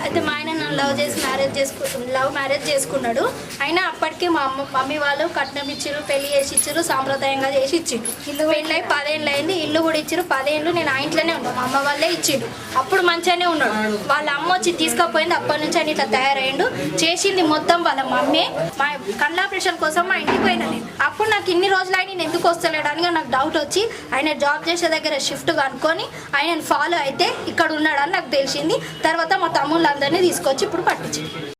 అయితే మా ఆయన నన్ను లవ్ మ్యారేజ్ చేసుకున్నాడు. అయినా అప్పటికి మా మమ్మీ వాళ్ళు కట్నం ఇచ్చిరు, పెళ్లి చేసి ఇచ్చిరు, సాంప్రదాయంగా చేసి ఇచ్చిండు. ఇల్లు పెళ్ళి 10 ఏళ్ళు అయింది, ఇల్లు కూడా ఇచ్చిరు. 10 ఏళ్ళు నేను ఆ ఇంట్లోనే ఉన్నాను, మా అమ్మ వాళ్ళే ఇచ్చిండు. అప్పుడు మంచిగానే ఉన్నాడు. వాళ్ళ అమ్మ వచ్చి తీసుకపోయింది. అప్పటి నుంచి ఆయన ఇట్లా తయారయ్యిండు. చేసింది మొత్తం వాళ్ళ మమ్మీ. మా కళ్ళ ఆపరేషన్ కోసం మా ఇంటికి పోయినా నేను. అప్పుడు నాకు ఇన్ని రోజులు ఆయన ఎందుకు వస్తలేడు అని నాకు డౌట్ వచ్చి ఆయన జాబ్ చేసే దగ్గర షిఫ్ట్ కనుక్కొని ఆయన ఫాలో అయితే ఇక్కడ ఉన్నాడని నాకు తెలిసింది. తర్వాత మా తమ్ముళ్ళందరినీ తీసుకొచ్చి ఇప్పుడు పట్టించింది.